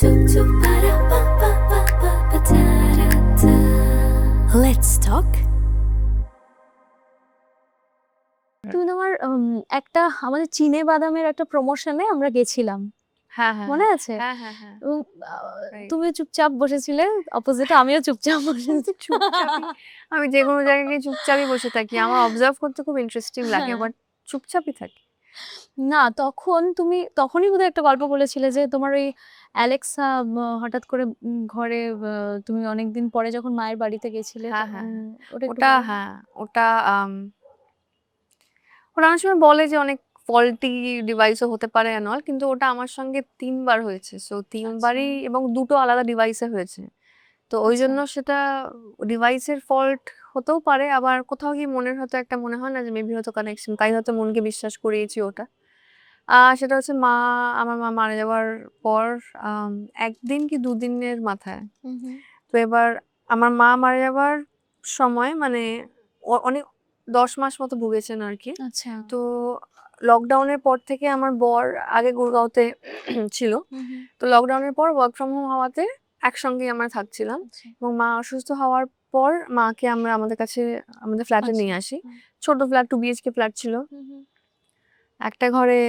Let's talk. তুমি তোমার একটা আমাদের চিনে বাদামের একটা প্রমোশনে আমরা গেছিলাম, হ্যাঁ হ্যাঁ মনে আছে? হ্যাঁ হ্যাঁ হ্যাঁ এবং Right. তুমি চুপচাপ বসেছিলে, অপোজিটে আমিও চুপচাপ বসেছি। চুপচাপই আমি যে কোনো জায়গায় গিয়ে চুপচাপই বসে থাকি, আমার অবজার্ভ করতে খুব ইন্টারেস্টিং লাগে, হ্যাঁ। বাট চুপচাপই থাকি। না, তখনই বোধহয় একটা গল্প বলেছিলে যে তোমার ওই অ্যালেক্সা হঠাৎ করে ঘরে, তুমি অনেকদিন পরে যখন মায়ের বাড়িতে গেছিলে হ্যাঁ, তখন হ্যাঁ, ওটা একটু ওটা বলো। হ্যাঁ ওটা ওরা অনেক সময় বলে যে অনেক ফল্টি ডিভাইসও হতে পারে অ্যান্ড অল, কিন্তু ওটা আমার সঙ্গে ৩ বার হয়েছে। সো ৩ বারই এবং দুটো আলাদা ডিভাইসে হয়েছে। তো ওই আচ্ছা। জন্য সেটা ডিভাইসের ফল্ট হতেও পারে, আবার কোথাও গিয়ে মনের হয়তো একটা মনে হয় না যে মেবি হয়তো কানেকশন, তাই হয়তো মনকে বিশ্বাস করিয়েছি ওটা। সেটা হচ্ছে আমার মা মারা যাওয়ার পর ১ দিন কি ২ দিনের মাথায়। তো এবার আমার মা মারা যাওয়ার সময় মানে অনেক ১০ মাস মতো ভুগেছেন আরকি। আচ্ছা। তো লকডাউনের পর থেকে আমার বর আগে গুরগাঁওতে ছিল। তো লকডাউনের পর ওয়ার্ক ফ্রম হোম হওয়াতে একসঙ্গেই আমরা থাকছিলাম আচ্ছা। এবং মা অসুস্থ হওয়ার পর মাকে আমরা আমাদের কাছে আমাদের ফ্ল্যাটে আচ্ছা। নিয়ে আসি। ছোট ফ্ল্যাট 2 বিএইচকে ফ্ল্যাট ছিল। একটা ঘরে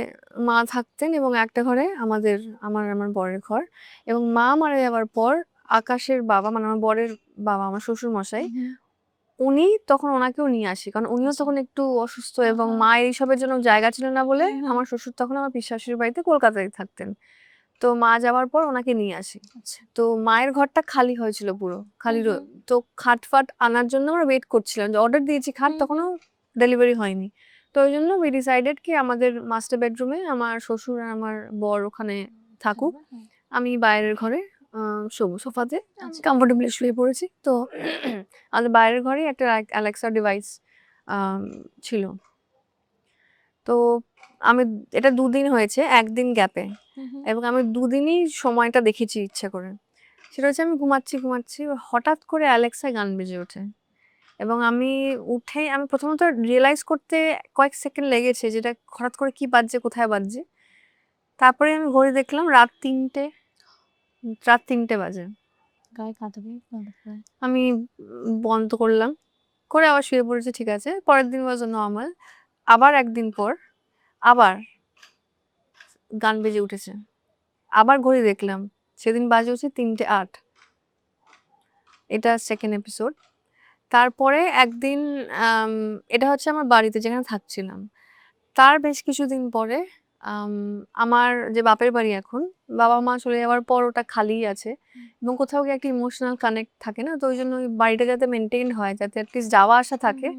মা থাকতেন এবং একটা ঘরে আমার বরের ঘর। এবং মা মারা যাওয়ার পর আকাশের বাবা মানে আমার বরের বাবা, আমার শ্বশুরমশাই, উনি তখন ওনাকেও নিয়ে আসি। কারণ উনিও আচ্ছা। তখন একটু অসুস্থ এবং আহা! মায়ের এইসবের জন্য জায়গা ছিল না বলে হুম, হুম। আমার শ্বশুর তখন আমার পিসি-শাশুড়ির বাড়িতে কলকাতায় থাকতেন। তো মা যাওয়ার পর ওনাকে নিয়ে আসি। আচ্ছা। তো মায়ের ঘরটা খালি হয়েছিল পুরো। খালি তো খাট-ফাট আনার জন্য আমরা ওয়েট করছিলাম। যে অর্ডার দিয়েছি খাট, তখনও ডেলিভারি হয়নি। তো ওইজন্য we decided কি আমাদের মাস্টার বেডরুমে আমার শ্বশুর আর আমার বর ওখানে থাকুক। আমি বাইরের ঘরে শোবো সোফাতে। আমি আচ্ছা। কমফোর্টেবলি শুয়ে পড়েছি। তো আমাদের বাইরের ঘরেই একটা অ্যালেক্সা ডিভাইস ছিল। তো আমি এটা ২ দিন হয়েছে, ১ দিন গ্যাপে। এবং আমি ২ দিনই সময়টা দেখেছি ইচ্ছা করে। সেটা হচ্ছে আমি ঘুমাচ্ছি, হঠাৎ করে অ্যালেক্সায় গান বেজে ওঠে। এবং আমি আমি প্রথমত রিয়ালাইজ করতে কয়েক সেকেন্ড লেগেছে যে এটা হঠাৎ করে কি বাজছে, কোথায় বাজছে। তারপরে আমি ঘড়ি দেখলাম রাত ৩টে বাজে। গায়ে কাঁটা দিয়ে আমি বন্ধ করলাম। করে আবার শুয়ে পড়েছি, ঠিক আছে। পরের দিন ওয়াজ নরমাল। আবার ১ দিন পর আবার গান বেজে উঠেছে। আবার ঘড়ি দেখলাম। সেদিন বাজে হচ্ছে ৩টে ৮। এটা 2nd এপিসোড। তারপরে একদিন আম এটা হচ্ছে আমার বাড়িতে যেখানে থাকছিলাম। তার বেশ কিছুদিন পরে আম আমার যে বাপের বাড়ি এখন, বাবা-মা চলে যাওয়ার পর ওটা খালিই আছে এবং কোথাও গিয়ে একটা ইমোশনাল কানেক্ট থাকে না? তো ওইজন্য ওই বাড়িটা যাতে মেইনটেইনড হয়, যাতে এটলিস্ট যাওয়া আসা থাকে,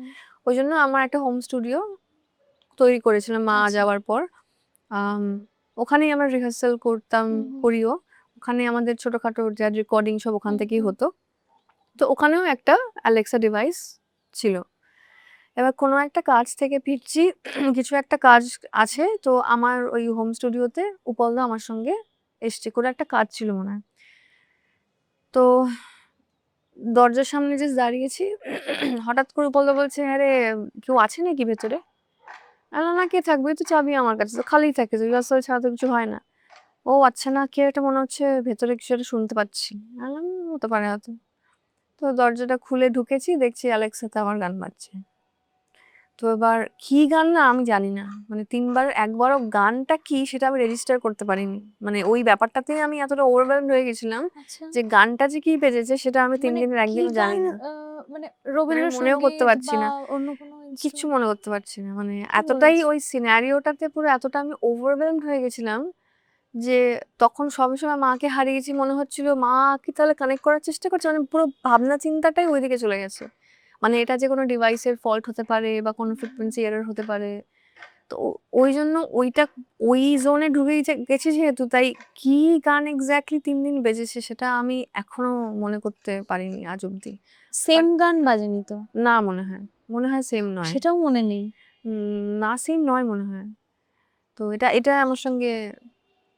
ওইজন্য আমার একটা হোম স্টুডিও তৈরি করেছিলাম মা আচ্ছা। যাওয়ার পর। আম ওখানেই আমরা রিহার্সাল করতাম, করিও। ওখানে আমাদের ছোটখাটো যা রেকর্ডিং সব ওখান থেকেই হতো। তো ওখানেও একটা অ্যালেক্সা ডিভাইস ছিল। এবার কোনো একটা কাজ থেকে ফিরছি, কিছু একটা কাজ আছে। তো আমার ওই হোম স্টুডিওতে উপলদা আমার সঙ্গে এসছে। কোনো একটা কাজ ছিল মনে হয়। তো দরজার সামনে জাস্ট দাঁড়িয়েছি। হঠাৎ করে উপলদা বলছে, "হ্যাঁ রে, কেউ আছে নাকি ভেতরে?" আমি বললাম, "না, কে থাকবে? এই তো চাবি আমার কাছে, তো খালিই থাকে, রিহার্সাল ছাড়া তো কিছু হয় না।" "ও আচ্ছা, না, কে একটা মনে হচ্ছে ভেতরে কিছু একটা শুনতে পাচ্ছি।" আমি বললাম, "হতে পারে হয়তো।" তো দরজাটা খুলে ঢুকেছি, দেখছি অ্যালেক্সাতে আমার গান বাজছে। তো এবার কি গান না আমি জানি না। মানে ৩ বার একবারও গানটা কি সেটা আমি রেজিস্টার করতে পারিনি। মানে ওই ব্যাপারটাতেই আমি এতটা ওভারওয়েলমড হয়ে গেছিলাম আচ্ছা। যে গানটা যে কি বেজেছে সেটা আমি ৩ মানে দিনের কি একদিনও জানি গান? না। মানে মানে মনেও করতে রবীন্দ্রসঙ্গীত পারছি বা না। অন্য কোনো কিচ্ছু ইন্সট্রুমেন্ট? মনে করতে পারছি না। মানে কি এতটাই বলছো? ওই সিনারিওটাতে পুরো এতটা আমি ওভারওয়েলমড হয়ে গেছিলাম যে তখন সবে সময় মাকে হারিয়েছি মনে হচ্ছিল, মা কি তাহলে কানেক্ট করার চেষ্টা করছে? মানে পুরো ভাবনা চিন্তাটাই ওইদিকে চলে গেছে। মানে এটা যে কোনো ডিভাইসের ফল্ট হতে পারে বা কোনো ফ্রিকোয়েন্সি এরর হতে পারে। তো ওইজন্য ওই জোনে ঢুকেই গেছি যেহেতু, তাই কি গান এক্সাক্টলি ৩ দিন বেজেছে সেটা আমি এখনো মনে করতে পারিনি আজ অব্দি। সেম গান বাজেনি তো? না মনে হয়। মনে হয় সেম নয়। সেটাও মনে নেই? না সেম নয় মনে হয়। তো এটা আমার সঙ্গে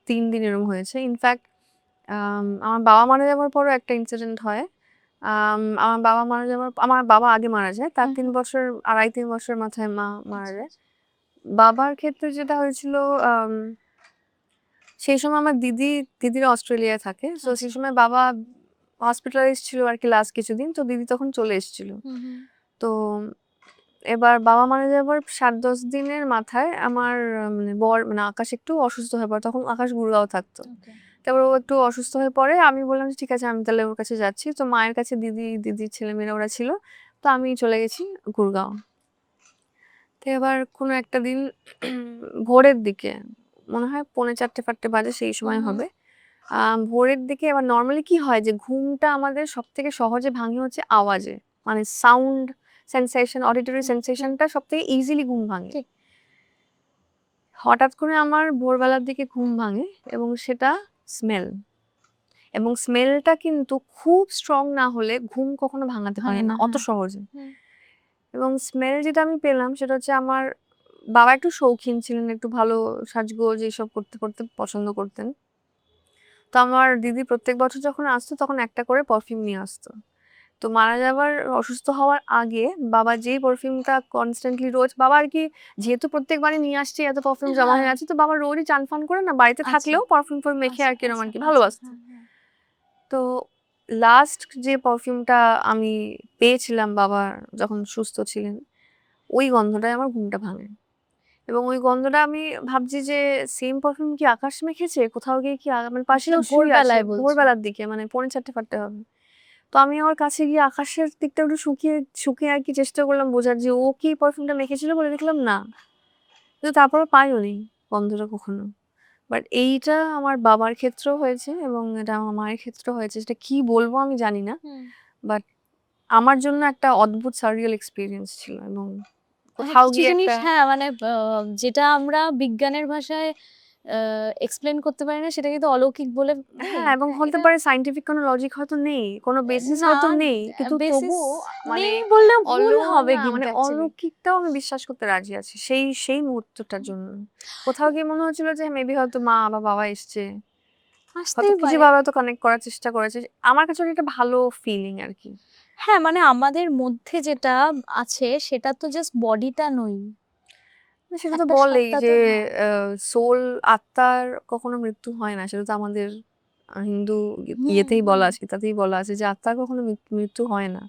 ৩ দিন এরকম হয়েছে। ইনফ্যাক্ট আমার বাবা মারা যাওয়ার পরও একটা ইনসিডেন্ট হয়। আমার বাবা আগে মারা যায়। তার ৩ বছর ২.৫-৩ বছর মাথায় মা মারা যায়। বাবার ক্ষেত্রে যেটা হয়েছিল, আম সেই সময় আমার দিদিরা অস্ট্রেলিয়ায় থাকে। সো সেই আচ্ছা। সময় বাবা হসপিটালাইজড ছিল আরকি লাস্ট কিছুদিন। তো দিদি তখন চলে এসেছিল। তো এবার বাবা মারা যাবার ৭-১০ দিনের মাথায় আমার মানে মানে আকাশ একটু অসুস্থ হয়ে পড়ে। তখন আকাশ গুড়গাঁও থাকতো। ওকে। তারপর ও একটু অসুস্থ হয়ে পড়ে। আমি বললাম যে, "ঠিক আছে আমি তাহলে ওর কাছে যাচ্ছি।" তো মায়ের কাছে দিদির ছেলেমেয়েরা ওরা ছিল। তো আমি চলে গেছি গুড়গাঁও। তো এবার কোনো একটা দিন ভোরের দিকে মনে হয় ৪:৩০-৪:০০ বাজে সেই সময় হবে। ভোরের দিকে এবার নরমালি কি হয় যে ঘুমটা আমাদের সবথেকে সহজে ভাঙে হচ্ছে আওয়াজে। মানে সাউন্ড সেনসেশন, অডিটরি সেনসেশনটা সবথেকে ইজিলি ঘুম ভাঙে। ঠিক। হঠাৎ করে আমার ভোরবেলার দিকে ঘুম ভাঙে এবং সেটা স্মেল। এবং স্মেলটা কিন্তু খুব স্ট্রং না হলে ঘুম কখনো ভাঙাতে পারে ভাঙে না না, অত হ্যাঁ। সহজে। হুম। এবং স্মেল যেটা আমি পেলাম সেটা হচ্ছে আমার বাবা একটু শৌখিন ছিলেন, একটু ভালো সাজগোজ এইসব করতে পছন্দ করতেন। তো আমার দিদি প্রত্যেক বছর যখন আসতো তখন একটা করে পারফিউম নিয়ে আসতো। তো মারা যাবার অসুস্থ হওয়ার আগে বাবা যেই পারফিউমটা কনস্ট্যান্টলি রোজ বাবা আরকি যেহেতু প্রত্যেকবারই নিয়ে আসছে এত পারফিউম জমা হ্যাঁ। হয়ে আছে তো বাবা রোজই চান-ফান করে না বাড়িতে আচ্ছা, থাকলেও পারফিউম মেখে আচ্ছা, আরকি এরকম আচ্ছা, আরকি আচ্ছা। ভালোবাসতো। হ্যাঁ, হ্যাঁ। তো লাস্ট যে পারফিউমটা আমি পেয়েছিলাম বাবা যখন সুস্থ ছিলেন, ওই গন্ধটায় আমার ঘুমটা ভাঙে। এবং ওই গন্ধটা আমি ভাবছি যে সেম পারফিউম কি আকাশ মেখেছে? কোথাও গিয়ে কি মানে পাশেই সেটা ও শুয়ে আছে ভোরবেলায় বলছো? ভোরবেলার দিকে মানে ৪:৩০-৪:০০ হবে। তো আমি ওর কাছে গিয়ে আকাশের দিকটা একটু শুকিয়ে আরকি চেষ্টা করলাম বোঝার যে ও কি পারফিউমটা মেখেছিল বলে দেখলাম না। কিন্তু তারপরও পাইও নি গন্ধটা কখনো। বাট এইটা আমার বাবার ক্ষেত্রেও হয়েছে এবং এটা আমার মায়ের ক্ষেত্রেও হয়েছে। সেটা কি বলবো আমি জানি না। হুম। বাট আমার জন্য একটা অদ্ভুত সাররিয়াল এক্সপেরিয়েন্স ছিল এবং হ্যাঁ, কোথাও কিছু গিয়ে জিনিস একটা হ্যাঁ, মানে যেটা আমরা বিজ্ঞানের ভাষায় এক্সপ্লেইন করতে পারি না সেটা কিন্তু অলৌকিক বলে নেই। হ্যাঁ, এবং হ্যাঁ, হতে এটা পারে সায়েন্টিফিক কোনো লজিক হয়তো নেই। কোনো বেসিস না হয়তো নেই। কিন্তু বেসিস তবুও মানে নেই বললেও ভুল হবে না কিন্তু মানে অ্যাকচুয়ালি। অলৌকিকটাও আমি বিশ্বাস করতে রাজি আছি। সেই মুহূর্তটার জন্য। কোথাও গিয়ে মনে হচ্ছিল যে মেবি হয়তো মা বা বাবা এসছে। হয়তো আসতেই খুঁজে পারে। বাবা হয়তো কানেক্ট করার চেষ্টা করেছে। আমার কাছে ওটা একটা ভালো ফিলিং আরকি। হ্যাঁ, মানে আমাদের মধ্যে যেটা আছে সেটা তো জাস্ট বডিটা নই। সেটা তো একটা বলেই সত্তা যে তো হ্যাঁ। আ সোল আত্মার কখনো মৃত্যু হয় না। সেটা তো আমাদের হিন্দু হুম, ইয়েতেই হুম। বলা আছে, গীতাতেই বলা আছে যে আত্মার কখনো মৃত্যু হয় না।